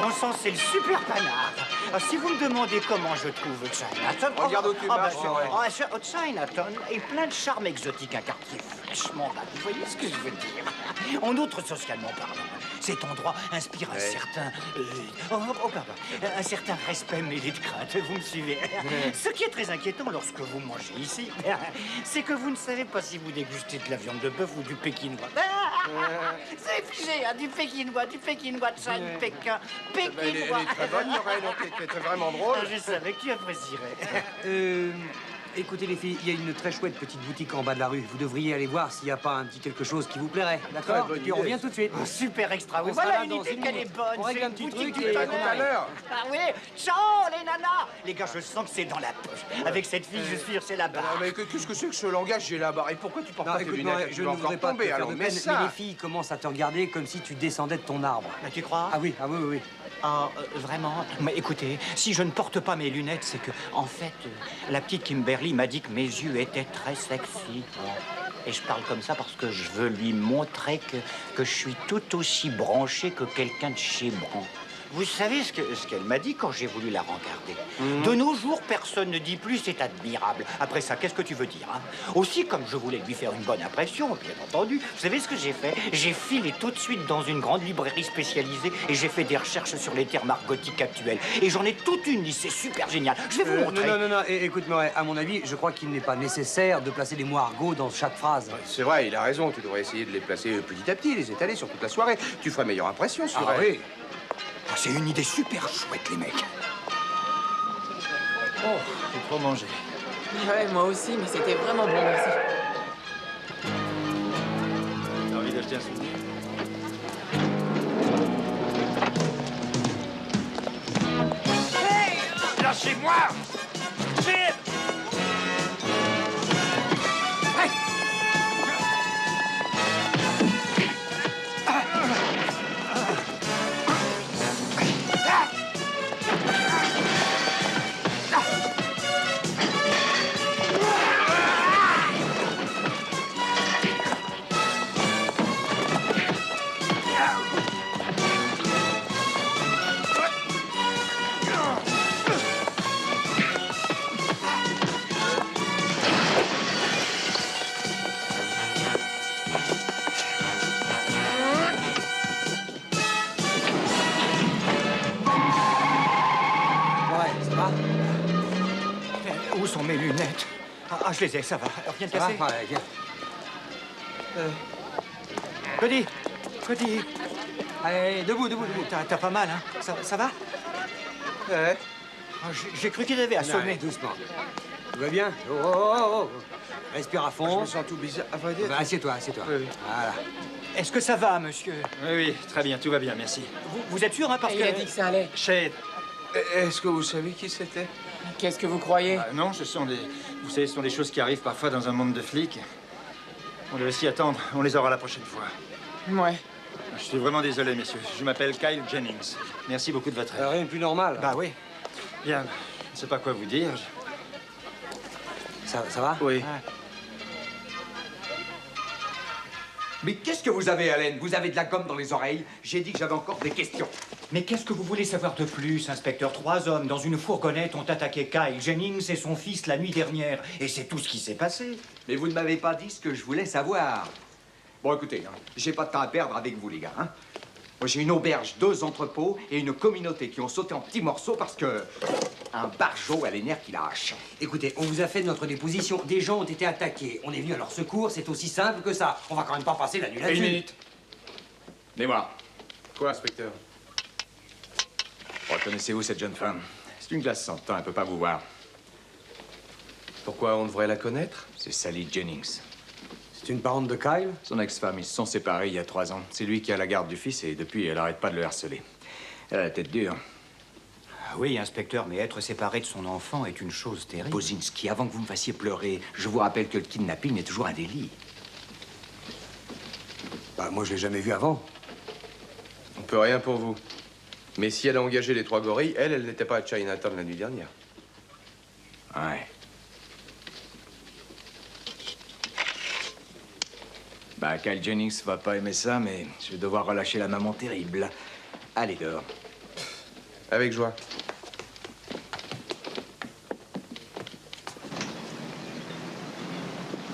bon sang, c'est le super panard. Ah, si vous me demandez comment je trouve Chinatown... Regarde où tu marches, Chinatown est plein de charme exotique, un quartier fraîchement bas. Vous voyez ce que je veux dire? En outre, socialement parlant, cet endroit inspire un certain... un certain respect mêlé de crainte, vous me suivez? Ce qui est très inquiétant lorsque vous mangez ici, c'est que vous ne savez pas si vous dégustez de la viande de bœuf ou du pékinois. C'est figé, hein, du pékinois de Chine Pékin. Pékinois. Elle est très bonne, Lorraine, c'est vraiment drôle. Ah, je savais que tu apprécierais. Écoutez les filles, il y a une très chouette petite boutique en bas de la rue. Vous devriez aller voir s'il n'y a pas un petit quelque chose qui vous plairait, d'accord? bonne Et puis on idée. revient tout de suite. Oh, super extra, oui. On sera Voilà là une dans idée une qu'elle est minute. bonne. On règle C'est un une petit boutique truc de et à on tout à panard. l'heure. Ah oui, ciao les nanas. Les gars, je sens que c'est dans la poche. Avec cette fille, je suis sûr, c'est la Non, barre. mais qu'est-ce que c'est que ce langage j'ai là-bas? Et pourquoi tu portes Non, pas tes écoute-moi, lunettes? je Tu ne vas voudrais encore pas te tomber, faire alors de mets peine, mais ça. les filles commencent à te regarder comme si tu descendais de ton arbre. Ah, tu crois? Ah oui, oui. Ah, vraiment? Mais écoutez, si je ne porte pas mes lunettes, c'est que, en fait, la petite Kimberly m'a dit que mes yeux étaient très sexy. Et je parle comme ça parce que je veux lui montrer que je suis tout aussi branché que quelqu'un de chez Bran. Vous savez ce qu'elle m'a dit quand j'ai voulu la rencarder? De nos jours, personne ne dit plus, c'est admirable. Après ça, qu'est-ce que tu veux dire, hein? Aussi, comme je voulais lui faire une bonne impression, bien entendu, vous savez ce que j'ai fait? J'ai filé tout de suite dans une grande librairie spécialisée et j'ai fait des recherches sur les termes argotiques actuels. Et j'en ai toute une liste, c'est super génial. Je vais vous montrer. Non, écoute-moi, à mon avis, je crois qu'il n'est pas nécessaire de placer des mots argots dans chaque phrase. C'est vrai, il a raison. Tu devrais essayer de les placer petit à petit, les étaler sur toute la soirée. Tu feras meilleure impression sur Ah elle. oui. Ah, c'est une idée super chouette, les mecs. Oh, j'ai trop mangé. Ouais, moi aussi, mais c'était vraiment bon, merci. T'as envie d'acheter un souvenir? Hey, lâchez-moi! Chip! Ouais, ça va? Où sont mes lunettes? Ah, je les ai, ça va. Rien de Ça va? cassé? Ouais, viens. Cody, Allez, debout. t'as pas mal, hein? Ça va? Ouais. Ah, j'ai cru qu'il avait assommé. Allez, doucement. Tout va bien? Oh. Respire à Je fond. me sens tout bizarre. À vrai dire, Bah, assieds-toi. Oui. Voilà. Est-ce que ça va, monsieur? Oui, très bien, tout va bien, merci. Vous êtes sûr, hein, parce Et que... il a dit que ça allait. Shade. Est-ce que vous savez qui c'était? Qu'est-ce que vous croyez? Non, ce sont des... Vous savez, ce sont des choses qui arrivent parfois dans un monde de flics. On doit aussi attendre, on les aura la prochaine fois. Ouais. Je suis vraiment désolé, messieurs. Je m'appelle Kyle Jennings. Merci beaucoup de votre aide. Rien de plus normal. Bah oui. Bien, je ne sais pas quoi vous dire. Ça va? Oui. Mais qu'est-ce que vous avez, Allen? Vous avez de la gomme dans les oreilles? J'ai dit que j'avais encore des questions. Mais qu'est-ce que vous voulez savoir de plus, inspecteur? 3 hommes dans une fourgonnette ont attaqué Kyle Jennings et son fils la nuit dernière. Et c'est tout ce qui s'est passé. Mais vous ne m'avez pas dit ce que je voulais savoir. Bon, écoutez, hein, j'ai pas de temps à perdre avec vous, les gars. Hein. Moi, j'ai une auberge, 2 entrepôts et une communauté qui ont sauté en petits morceaux parce que... un barjot a les nerfs qui lâche. Écoutez, on vous a fait notre déposition. Des gens ont été attaqués. On est venu à leur secours. C'est aussi simple que ça. On va quand même pas passer la nuit là-dessus. Une minute. Dis-moi, Quoi, inspecteur? reconnaissez-vous cette jeune femme? C'est une glace sans temps, elle peut pas vous voir. Pourquoi on devrait la connaître? C'est Sally Jennings. C'est une parente de Kyle? Son ex-femme, ils se sont séparés il y a 3 ans. C'est lui qui a la garde du fils et depuis, elle arrête pas de le harceler. Elle a la tête dure. Ah oui, inspecteur, mais être séparé de son enfant est une chose terrible. Bozinski, avant que vous me fassiez pleurer, je vous rappelle que le kidnapping est toujours un délit. Bah, moi, je l'ai jamais vu avant. On peut rien pour vous. Mais si elle a engagé les 3 gorilles, elle n'était pas à Chinatown la nuit dernière. Ouais. Bah, Kyle Jennings va pas aimer ça, mais je vais devoir relâcher la maman terrible. Allez, dehors. Avec joie.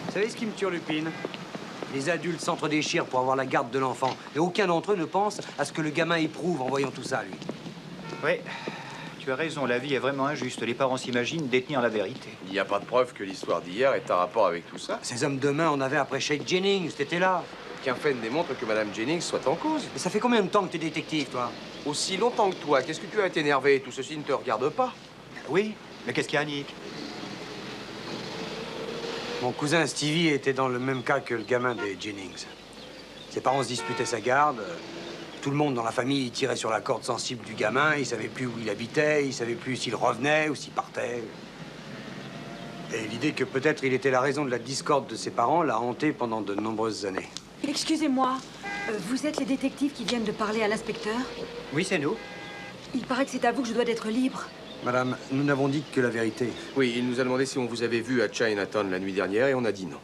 Vous savez ce qui me turlupine? Les adultes s'entre-déchirent pour avoir la garde de l'enfant. Et aucun d'entre eux ne pense à ce que le gamin éprouve en voyant tout ça, lui. Oui, tu as raison, la vie est vraiment injuste. Les parents s'imaginent détenir la vérité. Il n'y a pas de preuve que l'histoire d'hier ait un rapport avec tout ça. Ces hommes de main en avaient après Shake Jennings, t'étais là. Qu'un fait démontre que Madame Jennings soit en cause. Mais ça fait combien de temps que t'es détective, toi? Aussi longtemps que toi, qu'est-ce que tu as été énervé? Tout ceci ne te regarde pas. Oui, mais qu'est-ce qu'il y a, Nick? Mon cousin Stevie était dans le même cas que le gamin des Jennings. Ses parents se disputaient sa garde. Tout le monde dans la famille tirait sur la corde sensible du gamin. Il savait plus où il habitait, il savait plus s'il revenait ou s'il partait. Et l'idée que peut-être il était la raison de la discorde de ses parents l'a hanté pendant de nombreuses années. Excusez-moi, vous êtes les détectives qui viennent de parler à l'inspecteur? Oui, c'est nous. Il paraît que c'est à vous que je dois d'être libre. Madame, nous n'avons dit que la vérité. Oui, il nous a demandé si on vous avait vu à Chinatown la nuit dernière et on a dit non.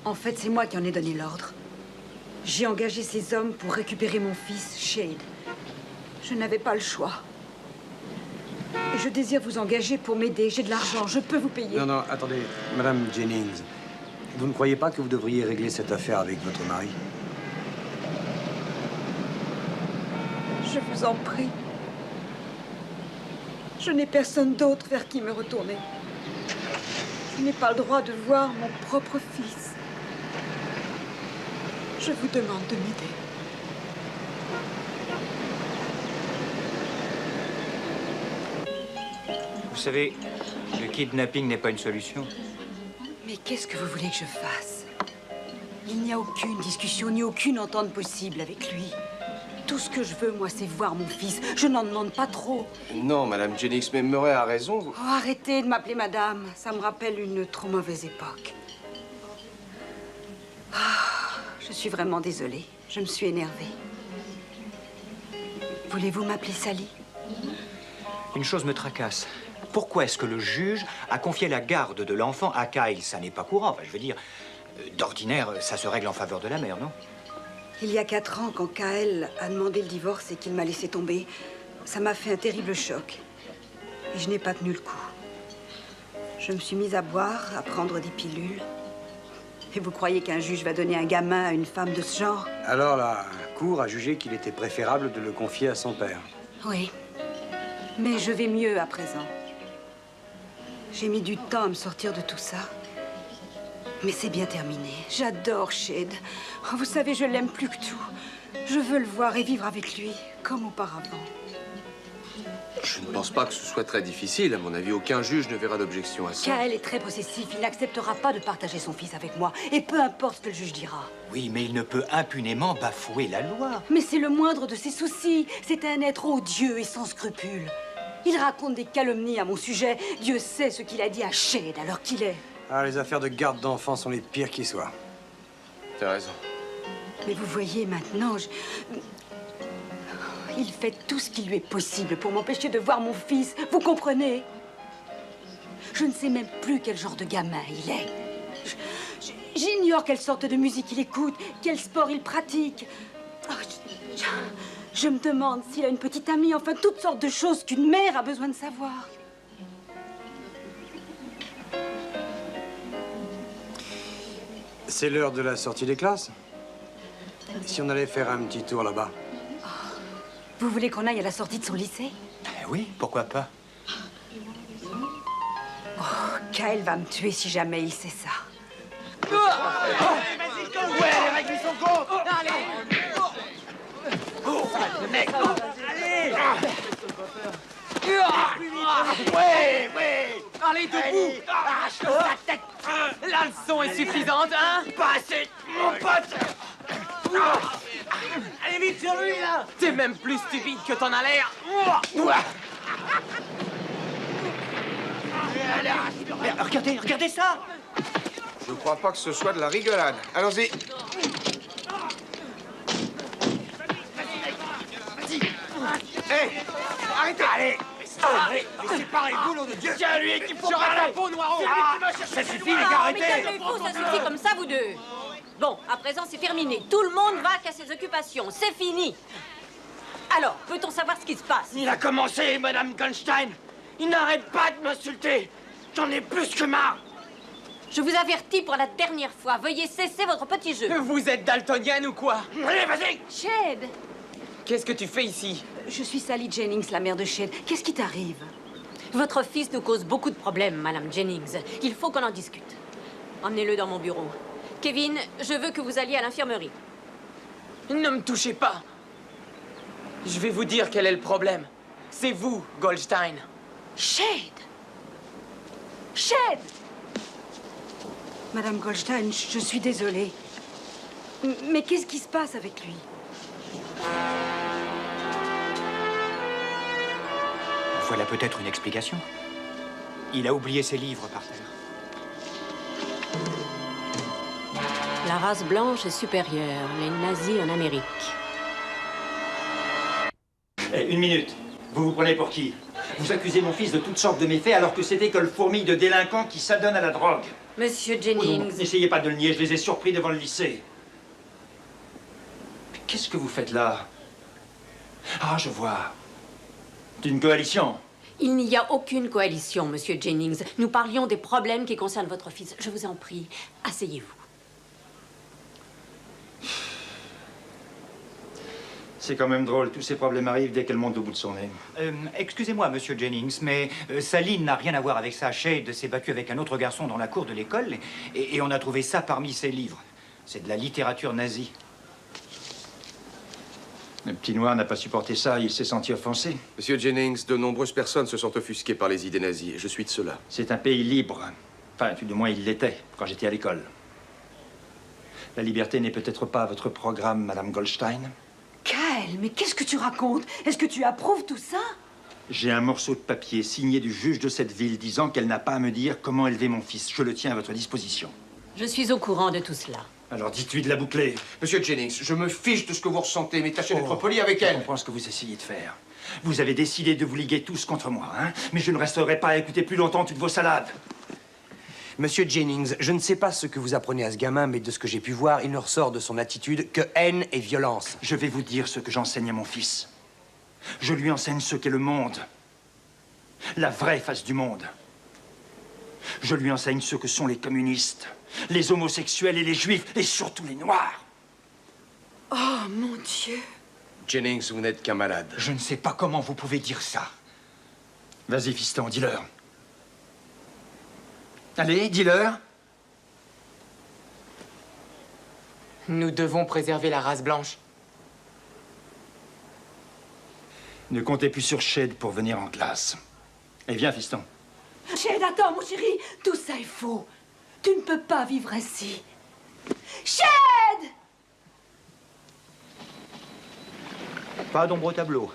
En fait, c'est moi qui en ai donné l'ordre. J'ai engagé ces hommes pour récupérer mon fils, Shade. Je n'avais pas le choix. Et je désire vous engager pour m'aider. J'ai de l'argent, je peux vous payer. Non, non, attendez. Madame Jennings, vous ne croyez pas que vous devriez régler cette affaire avec votre mari? Je vous en prie. Je n'ai personne d'autre vers qui me retourner. Je n'ai pas le droit de voir mon propre fils. Je vous demande de m'aider. Vous savez, le kidnapping n'est pas une solution. Mais qu'est-ce que vous voulez que je fasse? Il n'y a aucune discussion ni aucune entente possible avec lui. Tout ce que je veux, moi, c'est voir mon fils. Je n'en demande pas trop. Non, Madame Jennings, mais Murray a raison. Oh, arrêtez de m'appeler madame. Ça me rappelle une trop mauvaise époque. Ah, je suis vraiment désolée. Je me suis énervée. Voulez-vous m'appeler Sally? Une chose me tracasse. Pourquoi est-ce que le juge a confié la garde de l'enfant à Kyle? Ça n'est pas courant. Enfin, je veux dire, d'ordinaire, ça se règle en faveur de la mère, non? Il y a 4 ans, quand Kyle a demandé le divorce et qu'il m'a laissé tomber, ça m'a fait un terrible choc. Et je n'ai pas tenu le coup. Je me suis mise à boire, à prendre des pilules. Et vous croyez qu'un juge va donner un gamin à une femme de ce genre? Alors la cour a jugé qu'il était préférable de le confier à son père. Oui. Mais je vais mieux à présent. J'ai mis du temps à me sortir de tout ça. Mais c'est bien terminé. J'adore Shade. Oh, vous savez, je l'aime plus que tout. Je veux le voir et vivre avec lui, comme auparavant. Je ne pense pas que ce soit très difficile. À mon avis, aucun juge ne verra d'objection à ça. Kyle est très possessif. Il n'acceptera pas de partager son fils avec moi. Et peu importe ce que le juge dira. Oui, mais il ne peut impunément bafouer la loi. Mais c'est le moindre de ses soucis. C'est un être odieux et sans scrupules. Il raconte des calomnies à mon sujet. Dieu sait ce qu'il a dit à Shade alors qu'il est. Ah, les affaires de garde d'enfants sont les pires qui soient. T'as raison. Mais vous voyez maintenant, il fait tout ce qui lui est possible pour m'empêcher de voir mon fils. Vous comprenez? Je ne sais même plus quel genre de gamin il est. J'ignore quelle sorte de musique il écoute, quel sport il pratique. Oh, je me demande s'il a une petite amie, enfin toutes sortes de choses qu'une mère a besoin de savoir. C'est l'heure de la sortie des classes. Si on allait faire un petit tour là-bas. Vous voulez qu'on aille à la sortie de son lycée? Oui, pourquoi pas? Oh, Kyle va me tuer si jamais il sait ça. Ouais, les règles sont contre. Allez. Ouais. Allez, debout. Arrache-le sa tête. La leçon est suffisante, hein? Pas assez, mon pote. Allez vite sur lui, là. T'es même plus stupide que t'en as l'air. Mais regardez ça! Je ne crois pas que ce soit de la rigolade. Allons-y. Hé, arrêtez. Allez. Mais séparez-vous, nom de Dieu. Tiens, lui, qu'il faut parler. La peau, Noiron. Ça suffit, les gars, arrêtez. Mais calmez-vous, ça suffit comme ça, vous deux. Bon, à présent, c'est terminé. Tout le monde va à ses occupations. C'est fini. Alors, peut-on savoir ce qui se passe? Il a commencé, Madame Goldstein. Il n'arrête pas de m'insulter. J'en ai plus que marre. Je vous avertis pour la dernière fois. Veuillez cesser votre petit jeu. Vous êtes daltonienne ou quoi? Allez, vas-y. Shade! Qu'est-ce que tu fais ici? Je suis Sally Jennings, la mère de Shade. Qu'est-ce qui t'arrive? Votre fils nous cause beaucoup de problèmes, Madame Jennings. Il faut qu'on en discute. Emmenez-le dans mon bureau. Kevin, je veux que vous alliez à l'infirmerie. Ne me touchez pas. Je vais vous dire quel est le problème. C'est vous, Goldstein. Shade! Shade! Madame Goldstein, je suis désolée. Mais qu'est-ce qui se passe avec lui? Voilà peut-être une explication. Il a oublié ses livres par terre. La race blanche est supérieure. Les nazis en Amérique. Une minute. Vous vous prenez pour qui? Vous accusez mon fils de toutes sortes de méfaits alors que c'était que le fourmille de délinquants qui s'adonnent à la drogue. Monsieur Oh non, Jennings... n'essayez pas de le nier, je les ai surpris devant le lycée. Mais qu'est-ce que vous faites là? Ah, je vois. D'une coalition. Il n'y a aucune coalition, Monsieur Jennings. Nous parlions des problèmes qui concernent votre fils. Je vous en prie, asseyez-vous. C'est quand même drôle, tous ces problèmes arrivent dès qu'elle monte au bout de son nez. Excusez-moi, Monsieur Jennings, mais Sally n'a rien à voir avec ça. Shade s'est battu avec un autre garçon dans la cour de l'école et on a trouvé ça parmi ses livres. C'est de la littérature nazie. Le petit noir n'a pas supporté ça, il s'est senti offensé. Monsieur Jennings, de nombreuses personnes se sont offusquées par les idées nazies. Je suis de ceux-là. C'est un pays libre. Enfin, tout du moins, il l'était quand j'étais à l'école. La liberté n'est peut-être pas votre programme, Madame Goldstein. Kyle, mais qu'est-ce que tu racontes? Est-ce que tu approuves tout ça? J'ai un morceau de papier signé du juge de cette ville disant qu'elle n'a pas à me dire comment élever mon fils. Je le tiens à votre disposition. Je suis au courant de tout cela. Alors dites-lui de la boucler. Monsieur Jennings, je me fiche de ce que vous ressentez, mais tâchez d'être poli avec Je elle. comprends ce que vous essayez de faire. Vous avez décidé de vous liguer tous contre moi, hein? Mais je ne resterai pas à écouter plus longtemps toutes vos salades. Monsieur Jennings, je ne sais pas ce que vous apprenez à ce gamin, mais de ce que j'ai pu voir, il ne ressort de son attitude que haine et violence. Je vais vous dire ce que j'enseigne à mon fils. Je lui enseigne ce qu'est le monde. La vraie face du monde. Je lui enseigne ce que sont les communistes, les homosexuels et les juifs, et surtout les noirs. Oh, mon Dieu! Jennings, vous n'êtes qu'un malade. Je ne sais pas comment vous pouvez dire ça. Vas-y, fiston, dis-leur. Allez, dis-leur. Nous devons préserver la race blanche. Ne comptez plus sur Shade pour venir en classe. Et viens, fiston. Shade, attends, mon chéri! Tout ça est faux. Tu ne peux pas vivre ainsi. Shade! Pas d'ombre au tableau.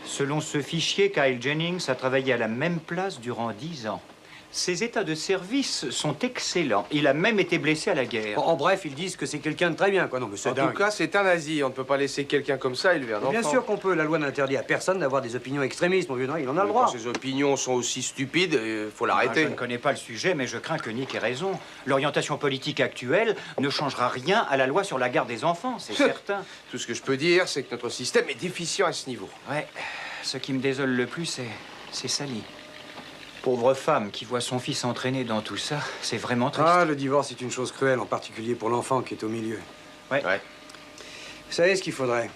Selon ce fichier, Kyle Jennings a travaillé à la même place durant 10 ans. Ses états de service sont excellents. Il a même été blessé à la guerre. En bref, ils disent que c'est quelqu'un de très bien, quoi. Non, mais c'est En dingue. tout cas, c'est un nazi. On ne peut pas laisser quelqu'un comme ça élever un enfant. Bien sûr qu'on peut. La loi n'interdit à personne d'avoir des opinions extrémistes, mon vieux noir. Il en a le droit. Quand ses opinions sont aussi stupides, il faut Ah, l'arrêter. je ne connais pas le sujet, mais je crains que Nick ait raison. L'orientation politique actuelle ne changera rien à la loi sur la garde des enfants, c'est certain. Tout ce que je peux dire, c'est que notre système est déficient à ce niveau. Ouais, ce qui me désole le plus, c'est Sally. Pauvre femme qui voit son fils entraîné dans tout ça, c'est vraiment triste. Ah, le divorce est une chose cruelle, en particulier pour l'enfant qui est au milieu. Ouais. Vous savez ce qu'il faudrait?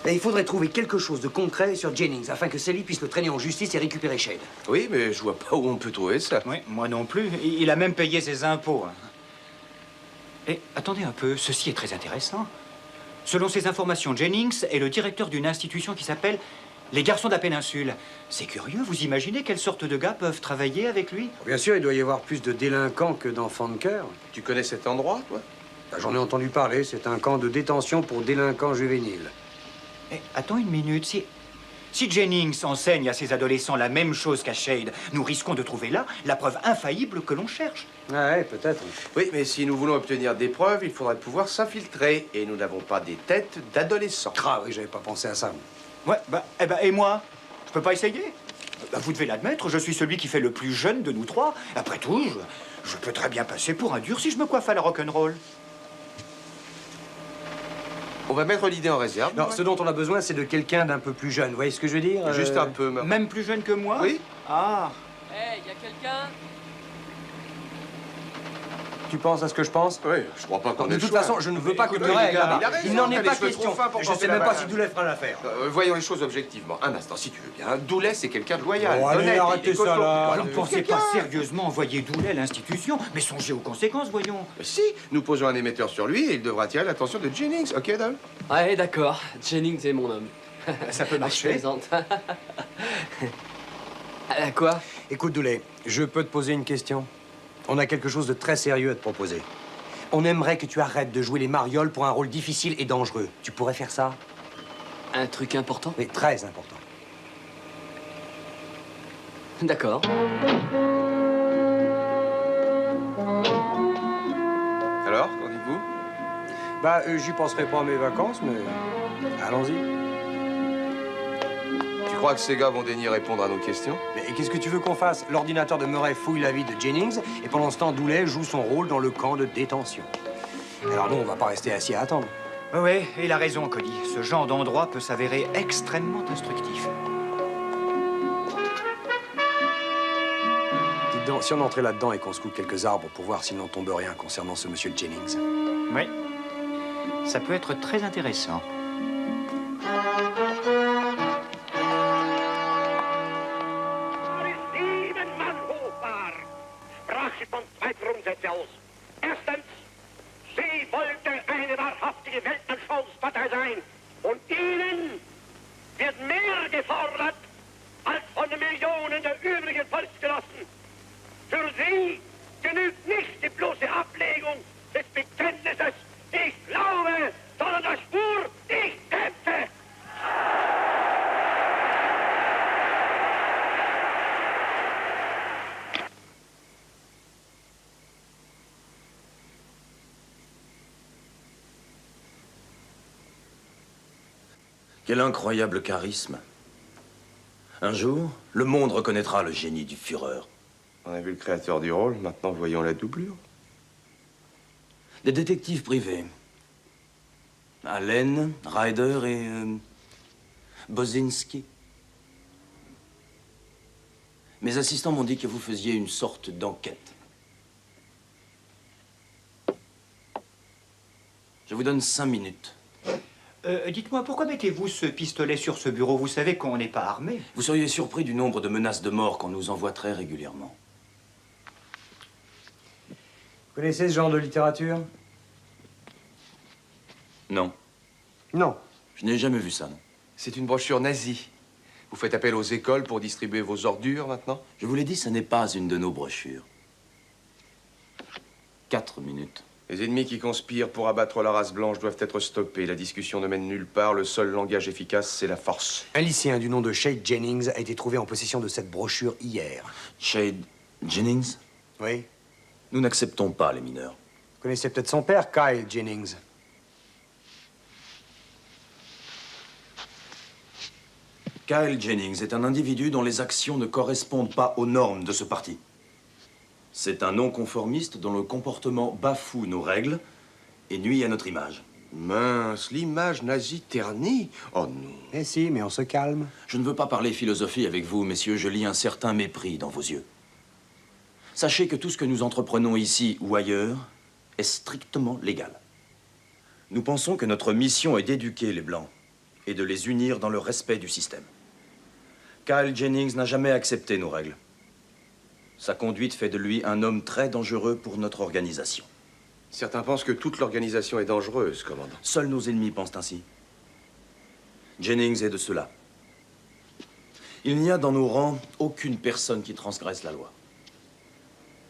Et il faudrait trouver quelque chose de concret sur Jennings, afin que Sally puisse le traîner en justice et récupérer Shade. Oui, mais je vois pas où on peut trouver ça. Oui, moi non plus. Il a même payé ses impôts. Et attendez un peu, ceci est très intéressant. Selon ces informations, Jennings est le directeur d'une institution qui s'appelle les Garçons de la Péninsule. C'est curieux, vous imaginez quelle sorte de gars peuvent travailler avec lui? Bien sûr, il doit y avoir plus de délinquants que d'enfants de cœur. Tu connais cet endroit, toi? J'en ai entendu parler, c'est un camp de détention pour délinquants juvéniles. Eh, attends une minute, si Jennings enseigne à ses adolescents la même chose qu'à Shade, nous risquons de trouver là la preuve infaillible que l'on cherche. Ah ouais, peut-être. Oui, mais si nous voulons obtenir des preuves, il faudrait pouvoir s'infiltrer. Et nous n'avons pas des têtes d'adolescents. Ah oui, j'avais pas pensé à ça. Ouais, et moi? Je peux pas essayer? Vous devez l'admettre, je suis celui qui fait le plus jeune de nous trois. Après tout, je peux très bien passer pour un dur si je me coiffe à la rock'n'roll. On va mettre l'idée en réserve. Non, ce dont on a besoin, c'est de quelqu'un d'un peu plus jeune. Vous voyez ce que je veux dire? Juste un peu. Même plus jeune que moi? Oui. Ah. Hey, y a quelqu'un? Tu penses à ce que je pense? Oui, je crois pas qu'on ait De le toute choix. façon, je ne veux pas que tu Écoutez, les règles. gars, il a raison, Il n'en est t'as pas les cheveux question. trop fins pour Je porter sais la même pas balade. si Doulet fera l'affaire. Voyons les choses objectivement. Un instant, si tu veux bien. Doulet, c'est quelqu'un de loyal, Bon, allez, d'honnête, arrêtez il est ça, costaud. là. Voilà. Vous ne pensez pas sérieusement envoyer Doulet à l'institution? Mais songez aux conséquences, voyons. Mais si, nous posons un émetteur sur lui et il devra attirer l'attention de Jennings. Ok, Dol? Ouais, d'accord. Jennings est mon homme. Ça peut Je marcher. plaisante. Quoi? Écoute, Doulet, je peux te poser une question? On a quelque chose de très sérieux à te proposer. On aimerait que tu arrêtes de jouer les marioles pour un rôle difficile et dangereux. Tu pourrais faire ça? Un truc important? Oui, très important. D'accord. Alors, qu'en dites-vous? Bah, j'y penserai pas à mes vacances, mais allons-y. Tu crois que ces gars vont daigner répondre à nos questions? Mais qu'est-ce que tu veux qu'on fasse? L'ordinateur de Murray fouille la vie de Jennings, et pendant ce temps, Doulet joue son rôle dans le camp de détention. Alors non, on va pas rester assis à attendre. Oui, il a raison, Cody. Ce genre d'endroit peut s'avérer extrêmement instructif. Dites donc, si on entrait là-dedans et qu'on secoue quelques arbres pour voir s'il n'en tombe rien concernant ce monsieur Jennings. Oui. Ça peut être très intéressant. Sprach sie von zwei Grundsätze aus. Erstens, sie wollte eine wahrhaftige Weltanschauungspartei sein. Und ihnen wird mehr gefordert als von den Millionen der übrigen Volksgenossen. Für sie genügt nicht die bloße Ablegung des Bekenntnisses, ich glaube, sondern der Spur, ich kämpfe. Quel incroyable charisme. Un jour, le monde reconnaîtra le génie du Führer. On a vu le créateur du rôle, maintenant voyons la doublure. Des détectives privés. Allen, Ryder et... Bozinski. Mes assistants m'ont dit que vous faisiez une sorte d'enquête. Je vous donne 5 minutes. Dites-moi, pourquoi mettez-vous ce pistolet sur ce bureau? Vous savez qu'on n'est pas armé. Vous seriez surpris du nombre de menaces de mort qu'on nous envoie très régulièrement. Vous connaissez ce genre de littérature? Non. Non. Je n'ai jamais vu ça, non. C'est une brochure nazie. Vous faites appel aux écoles pour distribuer vos ordures maintenant? Je vous l'ai dit, ce n'est pas une de nos brochures. 4 minutes. Les ennemis qui conspirent pour abattre la race blanche doivent être stoppés. La discussion ne mène nulle part. Le seul langage efficace, c'est la force. Un lycéen du nom de Shade Jennings a été trouvé en possession de cette brochure hier. Shade Jennings? Oui. Nous n'acceptons pas les mineurs. Vous connaissez peut-être son père, Kyle Jennings. Kyle Jennings est un individu dont les actions ne correspondent pas aux normes de ce parti. C'est un non-conformiste dont le comportement bafoue nos règles et nuit à notre image. Mince, l'image nazie ternie. Oh non. Eh si, mais on se calme. Je ne veux pas parler philosophie avec vous, messieurs. Je lis un certain mépris dans vos yeux. Sachez que tout ce que nous entreprenons ici ou ailleurs est strictement légal. Nous pensons que notre mission est d'éduquer les Blancs et de les unir dans le respect du système. Kyle Jennings n'a jamais accepté nos règles. Sa conduite fait de lui un homme très dangereux pour notre organisation. Certains pensent que toute l'organisation est dangereuse, commandant. Seuls nos ennemis pensent ainsi. Jennings est de cela. Il n'y a dans nos rangs aucune personne qui transgresse la loi.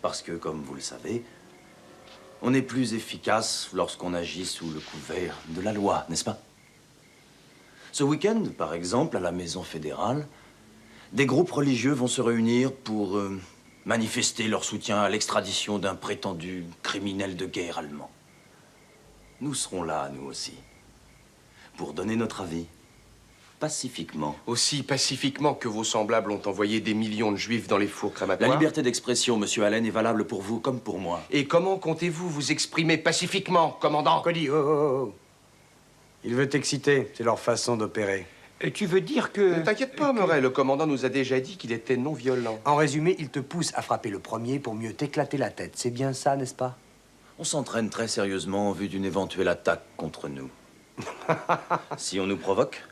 Parce que, comme vous le savez, on est plus efficace lorsqu'on agit sous le couvert de la loi, n'est-ce pas? Ce week-end, par exemple, à la Maison fédérale, des groupes religieux vont se réunir pour manifester leur soutien à l'extradition d'un prétendu criminel de guerre allemand. Nous serons là, nous aussi, pour donner notre avis, pacifiquement. Aussi pacifiquement que vos semblables ont envoyé des millions de juifs dans les fours crématoires? La liberté d'expression, monsieur Allen, est valable pour vous comme pour moi. Et comment comptez-vous vous exprimer pacifiquement, commandant? Cody, oh. Il veut t'exciter, c'est leur façon d'opérer. Et tu veux dire que... Ne t'inquiète pas, Murray, le commandant nous a déjà dit qu'il était non violent. En résumé, il te pousse à frapper le premier pour mieux t'éclater la tête. C'est bien ça, n'est-ce pas? On s'entraîne très sérieusement en vue d'une éventuelle attaque contre nous. Si on nous provoque,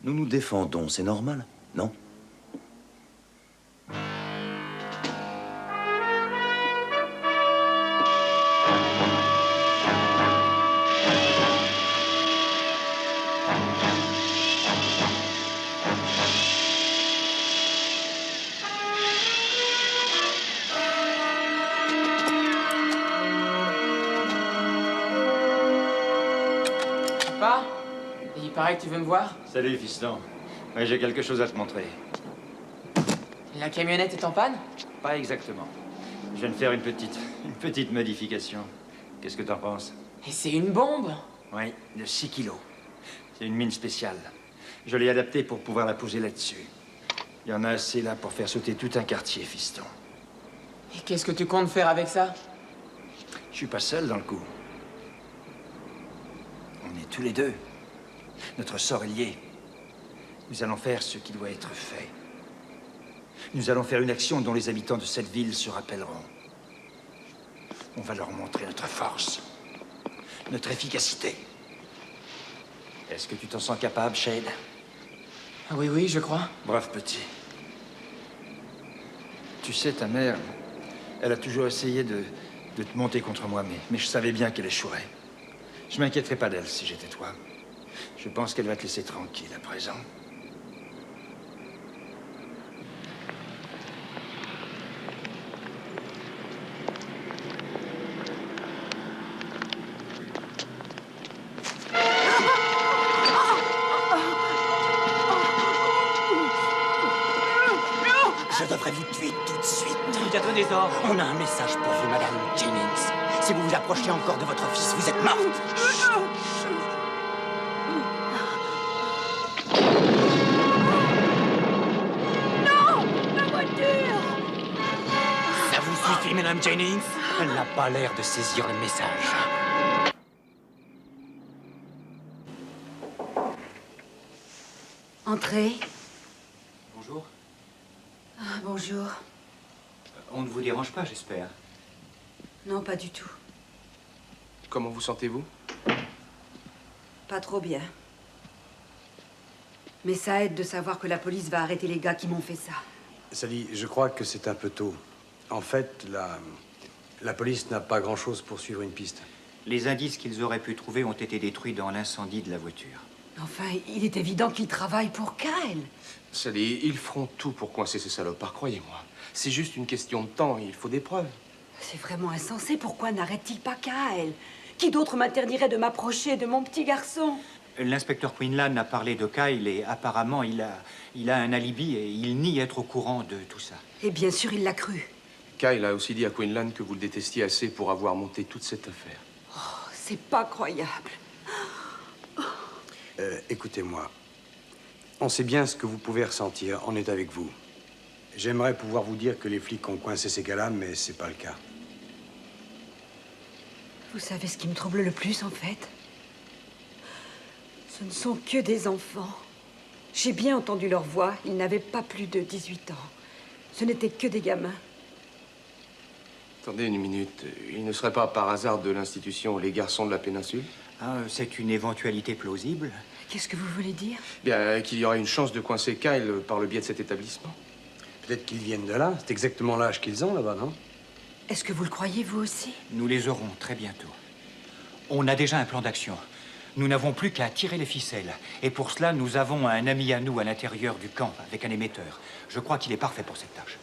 nous nous défendons, c'est normal, non? Il paraît que tu veux me voir? Salut, fiston. Ouais, j'ai quelque chose à te montrer. La camionnette est en panne? Pas exactement. Je viens de faire une petite modification. Qu'est-ce que t'en penses? Et c'est une bombe? Oui, de 6 kilos. C'est une mine spéciale. Je l'ai adaptée pour pouvoir la poser là-dessus. Il y en a assez là pour faire sauter tout un quartier, fiston. Et qu'est-ce que tu comptes faire avec ça? Je suis pas seul dans le coup. On est tous les deux. Notre sort est lié. Nous allons faire ce qui doit être fait. Nous allons faire une action dont les habitants de cette ville se rappelleront. On va leur montrer notre force, notre efficacité. Est-ce que tu t'en sens capable, Shade? Ah oui, oui, je crois. Brave petit. Tu sais, ta mère, elle a toujours essayé de te monter contre moi, mais je savais bien qu'elle échouerait. Je m'inquiéterais pas d'elle si j'étais toi. Je pense qu'elle va te laisser tranquille à présent. Je devrais vous tuer tout de suite. Il y a donné ordre. On a un message pour vous, Madame Jennings. Si vous vous approchez encore de votre fils, vous êtes morte. Ça vous suffit, Madame Jennings? Elle n'a pas l'air de saisir le message. Entrez. Bonjour. Ah, bonjour. On ne vous dérange pas, j'espère. Non, pas du tout. Comment vous sentez-vous? Pas trop bien. Mais ça aide de savoir que la police va arrêter les gars qui m'ont fait ça. Sally, je crois que c'est un peu tôt. En fait, la police n'a pas grand-chose pour suivre une piste. Les indices qu'ils auraient pu trouver ont été détruits dans l'incendie de la voiture. Enfin, il est évident qu'ils travaillent pour Kyle. Sally, ils feront tout pour coincer ces salopards, croyez-moi. C'est juste une question de temps, il faut des preuves. C'est vraiment insensé. Pourquoi n'arrête-t-il pas Kyle? Qui d'autre m'interdirait de m'approcher de mon petit garçon? L'inspecteur Quinlan a parlé de Kyle et apparemment il a un alibi et il nie être au courant de tout ça. Et bien sûr, il l'a cru. Kyle a aussi dit à Quinlan que vous le détestiez assez pour avoir monté toute cette affaire. Oh, c'est pas croyable. Écoutez-moi. On sait bien ce que vous pouvez ressentir. On est avec vous. J'aimerais pouvoir vous dire que les flics ont coincé ces gars-là, mais c'est pas le cas. Vous savez ce qui me trouble le plus, en fait? Ce ne sont que des enfants. J'ai bien entendu leur voix. Ils n'avaient pas plus de 18 ans. Ce n'étaient que des gamins. Attendez une minute. Il ne serait pas par hasard de l'institution Les Garçons de la Péninsule? Ah, c'est une éventualité plausible. Qu'est-ce que vous voulez dire? Bien, qu'il y aurait une chance de coincer Kyle par le biais de cet établissement. Peut-être qu'ils viennent de là. C'est exactement l'âge qu'ils ont là-bas, non? Est-ce que vous le croyez, vous aussi? Nous les aurons très bientôt. On a déjà un plan d'action. Nous n'avons plus qu'à tirer les ficelles. Et pour cela, nous avons un ami à nous à l'intérieur du camp, avec un émetteur. Je crois qu'il est parfait pour cette tâche.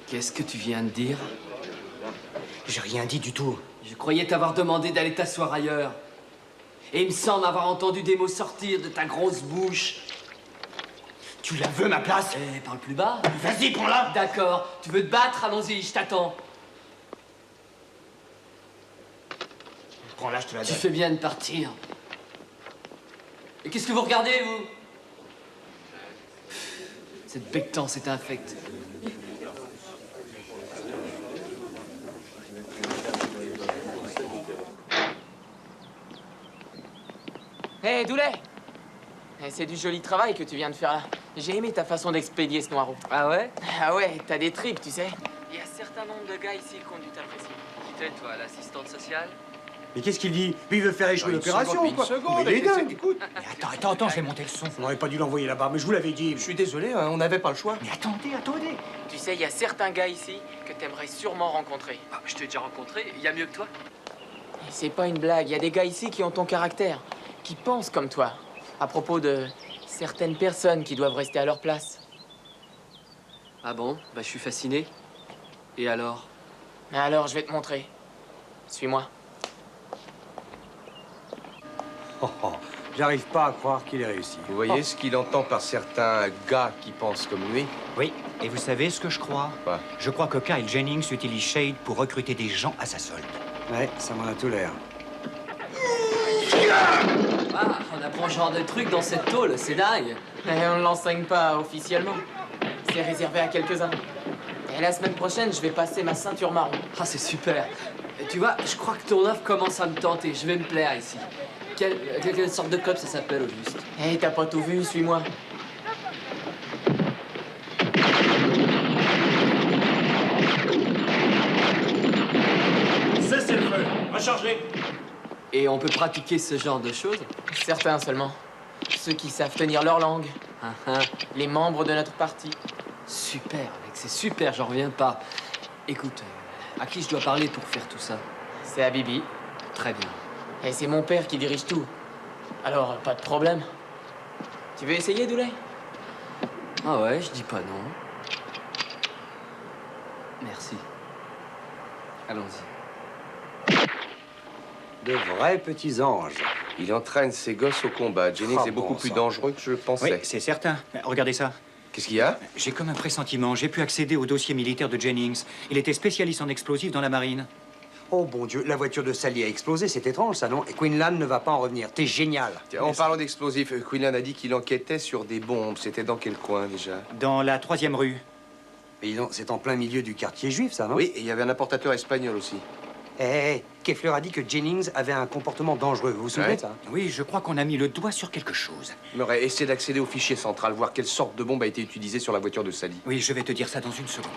Qu'est-ce que tu viens de dire? J'ai rien dit du tout. Je croyais t'avoir demandé d'aller t'asseoir ailleurs. Et il me semble avoir entendu des mots sortir de ta grosse bouche. Tu la veux, ma place? Eh, parle plus bas. Vas-y, prends-la. D'accord. Tu veux te battre? Allons-y, je t'attends. Prends-la, je te la Tu donne. fais bien de partir. Et qu'est-ce que vous regardez, vous? Cette bectance c'est infecte. Hé, Doulet! C'est du joli travail que tu viens de faire là. J'ai aimé ta façon d'expédier ce noiro. Ah ouais? Ah ouais, t'as des tripes, tu sais. Il y a un certain nombre de gars ici qui ont dû t'apprécier. Qui t'es, toi, l'assistante sociale? Mais qu'est-ce qu'il dit? Lui, il veut faire échouer Une l'opération, seconde, quoi. une seconde, Mais il est et- dingue. écoute. Mais attends, je vais monter le son. On n'aurait pas dû l'envoyer là-bas, mais je vous l'avais dit. Je suis désolé, hein, on n'avait pas le choix. Mais attendez. Tu sais, il y a certains gars ici que t'aimerais sûrement rencontrer. Ah, je t'ai déjà rencontré, il y a mieux que toi. Et c'est pas une blague, il y a des gars ici qui ont ton caractère, qui pensent comme toi, à propos de certaines personnes qui doivent rester à leur place. Ah bon? Bah, je suis fasciné. Et alors? Alors, je vais te montrer. Suis-moi. Oh, oh, j'arrive pas à croire qu'il ait réussi. Vous voyez ce qu'il entend par certains gars qui pensent comme lui? Oui, et vous savez ce que je crois? Quoi? Je crois que Kyle Jennings utilise Shade pour recruter des gens à sa solde. Ouais, ça m'en a tout l'air. Ah, on apprend ce genre de trucs dans cette tôle, c'est dingue. Et on ne l'enseigne pas officiellement. C'est réservé à quelques-uns. Et la semaine prochaine, je vais passer ma ceinture marron. Ah, c'est super. Et tu vois, je crois que ton offre commence à me tenter. Je vais me plaire ici. Quelle sorte de club ça s'appelle au juste? Hé, t'as pas tout vu, suis-moi. Cessez le feu. Rechargez. Et on peut pratiquer ce genre de choses? Certains seulement. Ceux qui savent tenir leur langue. Les membres de notre parti. Super, mec, c'est super, j'en reviens pas. Écoute, à qui je dois parler pour faire tout ça? C'est à Bibi. Très bien. Et c'est mon père qui dirige tout. Alors, pas de problème. Tu veux essayer, Doulet? Ah ouais, je dis pas non. Merci. Allons-y. De vrais petits anges. Il entraîne ses gosses au combat. Jennings Oh, est beaucoup bon plus sang. dangereux que je le pensais. Oui, c'est certain. Regardez ça. Qu'est-ce qu'il y a? J'ai comme un pressentiment. J'ai pu accéder au dossier militaire de Jennings. Il était spécialiste en explosifs dans la marine. Oh bon Dieu, la voiture de Sally a explosé, c'est étrange ça, non? Et Quinlan ne va pas en revenir. T'es génial. Tiens, en parlant d'explosifs, Quinlan a dit qu'il enquêtait sur des bombes. C'était dans quel coin déjà? Dans la 3e rue. Mais dis donc, c'est en plein milieu du quartier juif, ça, non? Oui, et il y avait un importateur espagnol aussi. Keffler a dit que Jennings avait un comportement dangereux. Vous vous souvenez Ouais. de ça? Oui, je crois qu'on a mis le doigt sur quelque chose. Murray, essaie d'accéder au fichier central, voir quelle sorte de bombe a été utilisée sur la voiture de Sally. Oui, je vais te dire ça dans une seconde.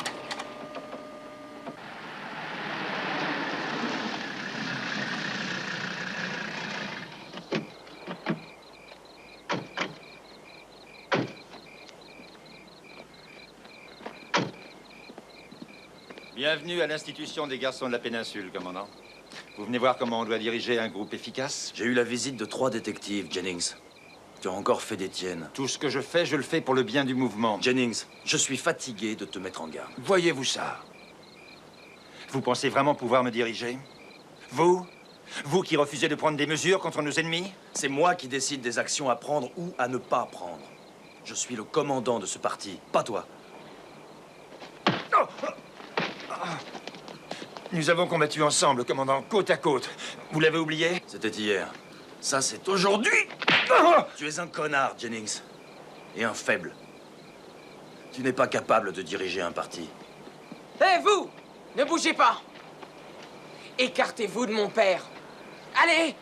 Bienvenue à l'institution des garçons de la péninsule, commandant. Vous venez voir comment on doit diriger un groupe efficace? J'ai eu la visite de 3 détectives, Jennings. Tu as encore fait des tiennes. Tout ce que je fais, je le fais pour le bien du mouvement. Jennings, je suis fatigué de te mettre en garde. Voyez-vous ça? Vous pensez vraiment pouvoir me diriger? Vous? Vous qui refusez de prendre des mesures contre nos ennemis? C'est moi qui décide des actions à prendre ou à ne pas prendre. Je suis le commandant de ce parti, pas toi. Nous avons combattu ensemble, commandant, côte à côte. Vous l'avez oublié? C'était hier. Ça, c'est aujourd'hui. Tu es un connard, Jennings. Et un faible. Tu n'es pas capable de diriger un parti. Hé, vous! Ne bougez pas! Écartez-vous de mon père. Allez!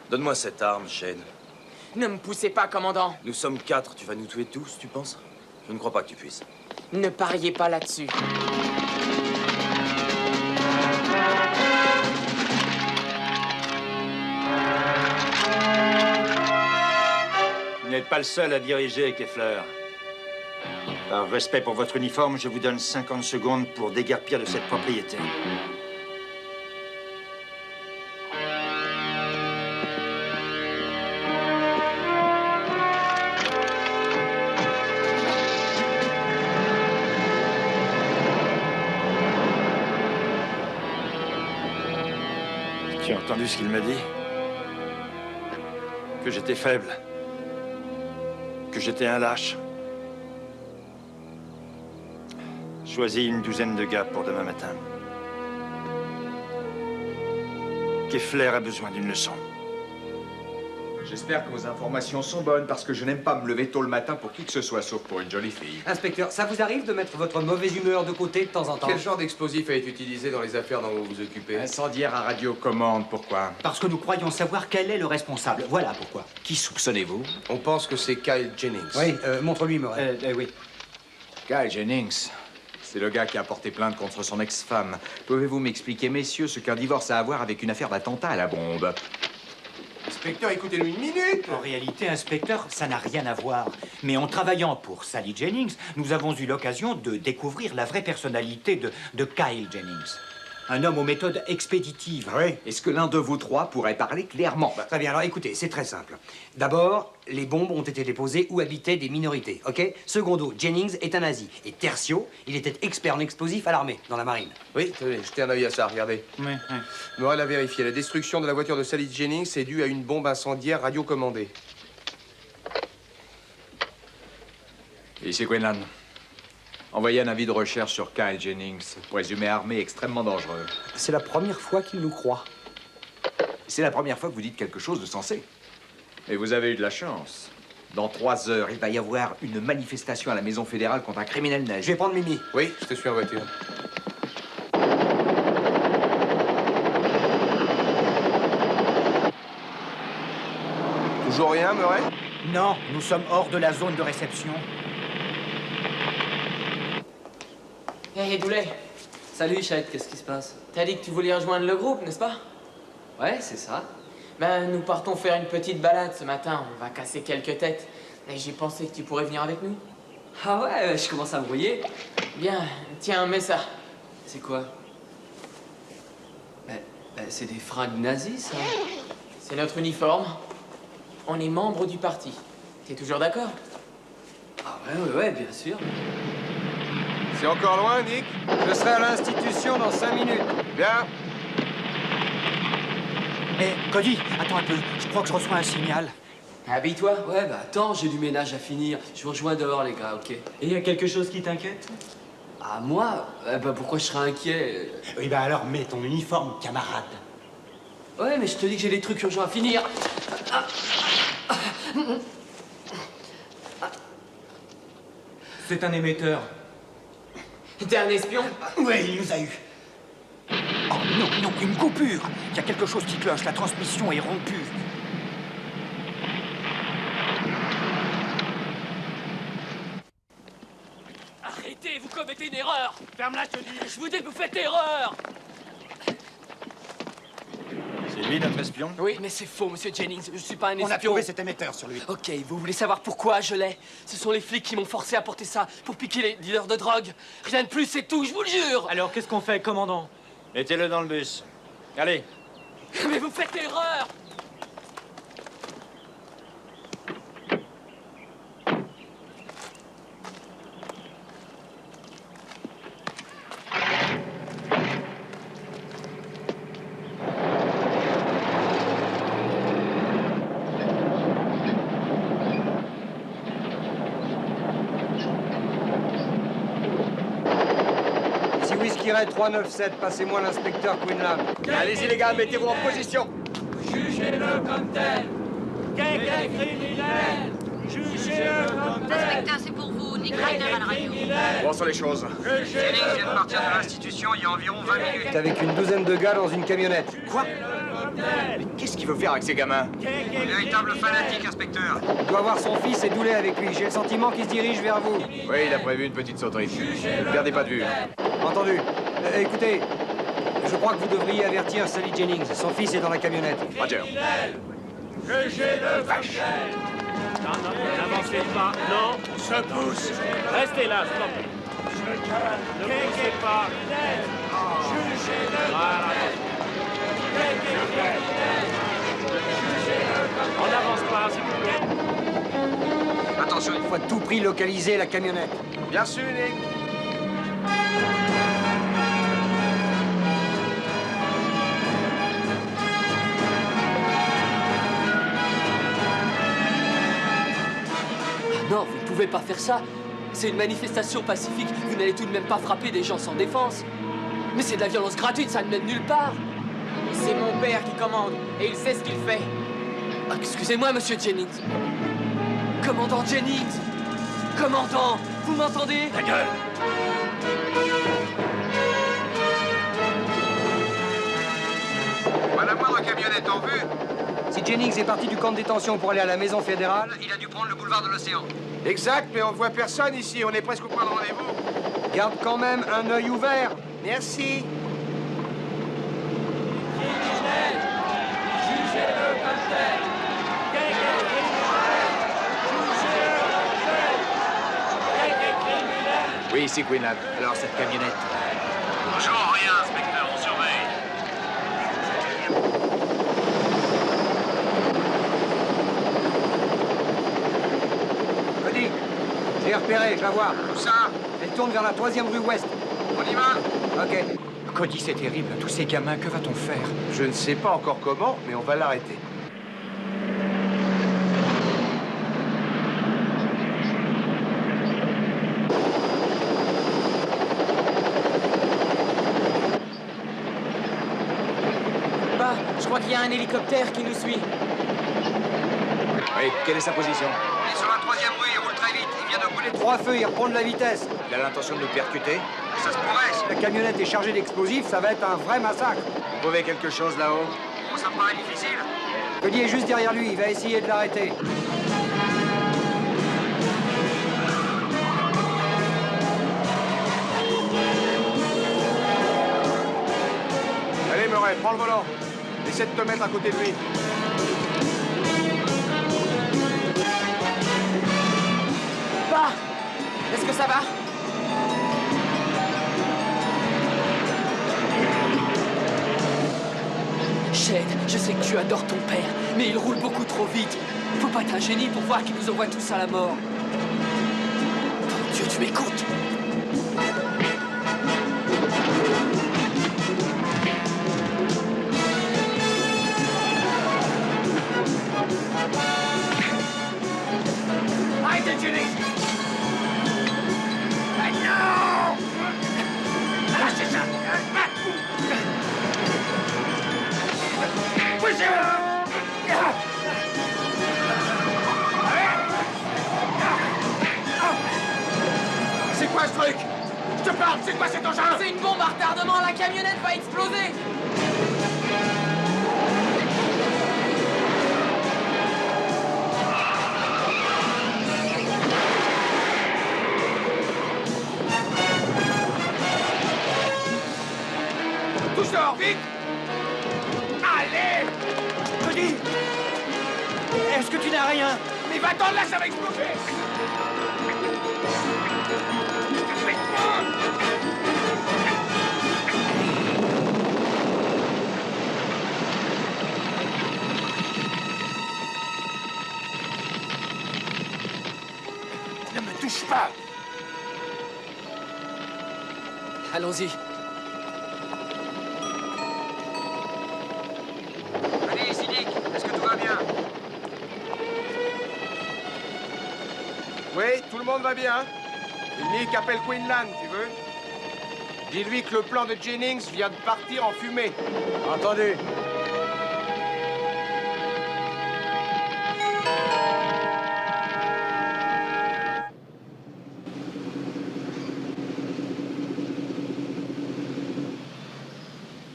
Donne-moi cette arme, Shane. Ne me poussez pas, commandant. Nous sommes 4. Tu vas nous tuer tous, tu penses? Je ne crois pas que tu puisses. Ne pariez pas là-dessus. Vous n'êtes pas le seul à diriger, Keffler. Par respect pour votre uniforme, je vous donne 50 secondes pour déguerpir de cette propriété. Tu as entendu ce qu'il m'a dit? Que j'étais faible. Que j'étais un lâche. Choisis une douzaine de gars pour demain matin. Keffler a besoin d'une leçon. J'espère que vos informations sont bonnes parce que je n'aime pas me lever tôt le matin pour qui que ce soit, sauf pour une jolie fille. Inspecteur, ça vous arrive de mettre votre mauvaise humeur de côté de temps en temps? Quel genre d'explosif a été utilisé dans les affaires dont vous vous occupez? Incendiaire à radiocommande, pourquoi? Parce que nous croyons savoir quel est le responsable. Voilà pourquoi. Qui soupçonnez-vous? On pense que c'est Kyle Jennings. Oui, montre-lui, Murray. Oui. Kyle Jennings. C'est le gars qui a porté plainte contre son ex-femme. Pouvez-vous m'expliquer, messieurs, ce qu'un divorce a à voir avec une affaire d'attentat à la bombe? Inspecteur, écoutez-nous une minute. En réalité, inspecteur, ça n'a rien à voir. Mais en travaillant pour Sally Jennings, nous avons eu l'occasion de découvrir la vraie personnalité de Kyle Jennings. Un homme aux méthodes expéditives. Oui. Est-ce que l'un de vous trois pourrait parler clairement? Très bien, alors écoutez, c'est très simple. D'abord, les bombes ont été déposées où habitaient des minorités, ok? Secondo, Jennings est un nazi. Et tertio, il était expert en explosifs à l'armée, dans la marine. Oui, tenez, jetez un œil à ça, regardez. Oui. Morel a vérifié. La destruction de la voiture de Sally Jennings est due à une bombe incendiaire radiocommandée. Ici Quinlan. Envoyez un avis de recherche sur Kyle Jennings, présumé armé extrêmement dangereux. C'est la première fois qu'il nous croit. C'est la première fois que vous dites quelque chose de sensé. Et vous avez eu de la chance. Dans 3 heures, il va y avoir une manifestation à la Maison fédérale contre un criminel nazi. Je vais prendre Mimi. Oui, je te suis en voiture. Toujours rien, Murray? Non, nous sommes hors de la zone de réception. Hé, Doulet, Salut, Chet, qu'est-ce qui se passe? t'as dit que tu voulais rejoindre le groupe, n'est-ce pas? Ouais, c'est ça. Ben, nous partons faire une petite balade ce matin. On va casser quelques têtes. Et j'ai pensé que tu pourrais venir avec nous. Ah ouais, je commence à me brouiller. Bien, tiens, mets ça. C'est quoi? C'est des fringues nazis, ça. C'est notre uniforme. On est membre du parti. T'es toujours d'accord? Ah ouais, bien sûr. C'est encore loin, Nick? Je serai à l'institution dans 5 minutes. Bien. Mais, Cody, attends un peu. Je crois que je reçois un signal. Habille-toi. Ouais, bah attends, j'ai du ménage à finir. Je vous rejoins dehors, les gars, ok? Et il y a quelque chose qui t'inquiète? Ah, moi? Bah pourquoi je serais inquiet? Oui, ben alors mets ton uniforme, camarade. Ouais, mais je te dis que j'ai des trucs urgents à finir. C'est un émetteur. T'es un espion? Oui, il nous a eu. Oh non, une coupure. Il y a quelque chose qui cloche. La transmission est rompue. Arrêtez, vous commettez une erreur. Ferme-la, je te dis. Je vous dis que vous faites erreur. C'est lui notre espion? Oui, mais c'est faux, monsieur Jennings. Je suis pas un espion. On a trouvé cet émetteur sur lui. Ok, vous voulez savoir pourquoi je l'ai? Ce sont les flics qui m'ont forcé à porter ça pour piquer les dealers de drogue. Rien de plus, c'est tout, je vous le jure. Alors qu'est-ce qu'on fait, commandant? Mettez-le dans le bus. Allez. Mais vous faites erreur. Ici Whisky Red 397, passez-moi l'inspecteur Quinlan. Allez-y, les gars, mettez-vous en position. Jugez-le comme tel. Quel criminel. Jugez-le comme tel. Inspecteur, c'est pour vous. Nick Ryder à la radio. Bon sont les choses. Jennings vient de partir de l'institution il y a environ 20 minutes. Avec une douzaine de gars dans une camionnette. Quoi? Mais qu'est-ce qu'il veut faire avec ces gamins? Un véritable fanatique, inspecteur. Il doit avoir son fils et Doulet avec lui. J'ai le sentiment qu'il se dirige vers vous. Oui, il a prévu une petite sauterie. Ne perdez pas de vue. Entendu. Écoutez, je crois que vous devriez avertir Sally Jennings. Son fils est dans la camionnette. Roger. Jugez-le comme tel. Non, n'avancez pas. Non, on se pousse. Restez là, stop. Ne bougez pas. Jugez-le. Voilà. On n'avance pas, s'il vous plaît. Attention, il faut à tout prix localiser la camionnette. Bien sûr, Nick. Non, vous ne pouvez pas faire ça. C'est une manifestation pacifique. Vous n'allez tout de même pas frapper des gens sans défense. Mais c'est de la violence gratuite, ça ne mène nulle part. C'est mon père qui commande. Et il sait ce qu'il fait. Excusez-moi, monsieur Jennings. Commandant Jennings! Commandant! Vous m'entendez? Ta gueule! Pas la moindre camionnette en vue. Si Jennings est parti du camp de détention pour aller à la maison fédérale, il a dû prendre le boulevard de l'Océan. Exact, mais on ne voit personne ici. On est presque au point de rendez-vous. Garde quand même un œil ouvert. Merci. Jugez-le comme tel. Oui, ici Quinlan. Alors, cette camionnette... Bonjour, rien, inspecteur, on surveille. Cody, j'ai repéré, je la vois. Où ça? Elle tourne vers la 3e rue ouest. On y va? Ok. Cody, c'est terrible. Tous ces gamins, que va-t-on faire? Je ne sais pas encore comment, mais on va l'arrêter. Bah, je crois qu'il y a un hélicoptère qui nous suit. Oui, quelle est sa position? Il est sur la 3e rue, il roule très vite. Il vient de rouler 3 feux, il reprend de la vitesse. Il a l'intention de nous percuter? Ça se pourrait, si la camionnette est chargée d'explosifs, ça va être un vrai massacre. Vous trouvez quelque chose là-haut? Oh, ça me paraît difficile. Cody est juste derrière lui, il va essayer de l'arrêter. Allez, Murray, prends le volant. Essaie de te mettre à côté de lui. Bah, est-ce que ça va? Shed, je sais que tu adores ton père, mais il roule beaucoup trop vite. Faut pas être un génie pour voir qu'il nous envoie tous à la mort. Mon Dieu, tu m'écoutes? Arrêtez, Jennings! Ah non! Lâchez ça! C'est quoi ce truc? Je te parle, c'est quoi cet engin? C'est une bombe à retardement, la camionnette va exploser! Tous dehors, vite! Allez! Cody! Est-ce que tu n'as rien? Mais va-t'en là, ça va exploser! Ne me touche pas! Allons-y. Allez, ici Dick, est-ce que tout va bien? Oui, tout le monde va bien. Nick appelle Quinlan, tu veux? Dis-lui que le plan de Jennings vient de partir en fumée. Entendu.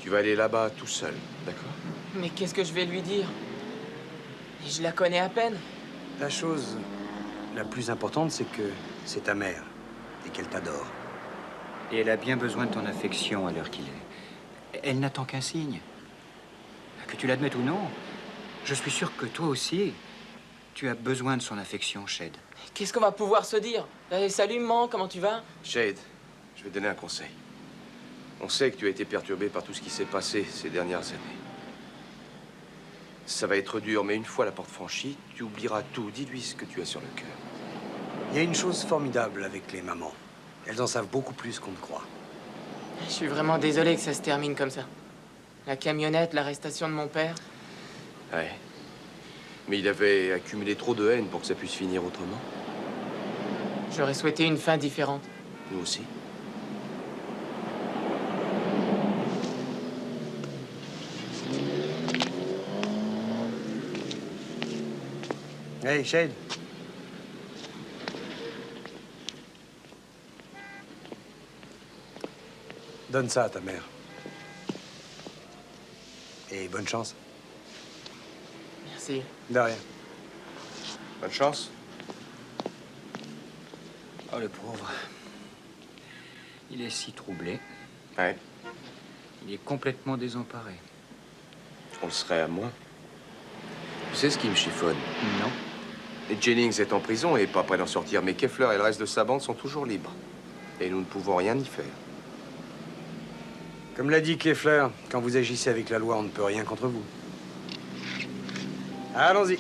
Tu vas aller là-bas tout seul, d'accord? Mais qu'est-ce que je vais lui dire? Je la connais à peine. La chose la plus importante, c'est que c'est ta mère et qu'elle t'adore. Et elle a bien besoin de ton affection à l'heure qu'il est. Elle n'attend qu'un signe. Que tu l'admettes ou non, je suis sûr que toi aussi, tu as besoin de son affection, Shed. Qu'est-ce qu'on va pouvoir se dire? Salut, maman, comment tu vas? Shade, je vais te donner un conseil. On sait que tu as été perturbé par tout ce qui s'est passé ces dernières années. Ça va être dur, mais une fois la porte franchie, tu oublieras tout. Dis-lui ce que tu as sur le cœur. Il y a une chose formidable avec les mamans. Elles en savent beaucoup plus qu'on ne croit. Je suis vraiment désolé que ça se termine comme ça. La camionnette, l'arrestation de mon père. Ouais. Mais il avait accumulé trop de haine pour que ça puisse finir autrement. J'aurais souhaité une fin différente. Nous aussi. Hey, Shade. Donne ça à ta mère. Et bonne chance. Merci. De rien. Bonne chance. Oh, le pauvre. Il est si troublé. Ouais, Il est complètement désemparé. on le serait à moi. Tu sais ce qui me chiffonne? Non. Et Jennings est en prison et pas prêt d'en sortir, mais Keffler et le reste de sa bande sont toujours libres. Et nous ne pouvons rien y faire. Comme l'a dit Keffler, quand vous agissez avec la loi, on ne peut rien contre vous. Allons-y.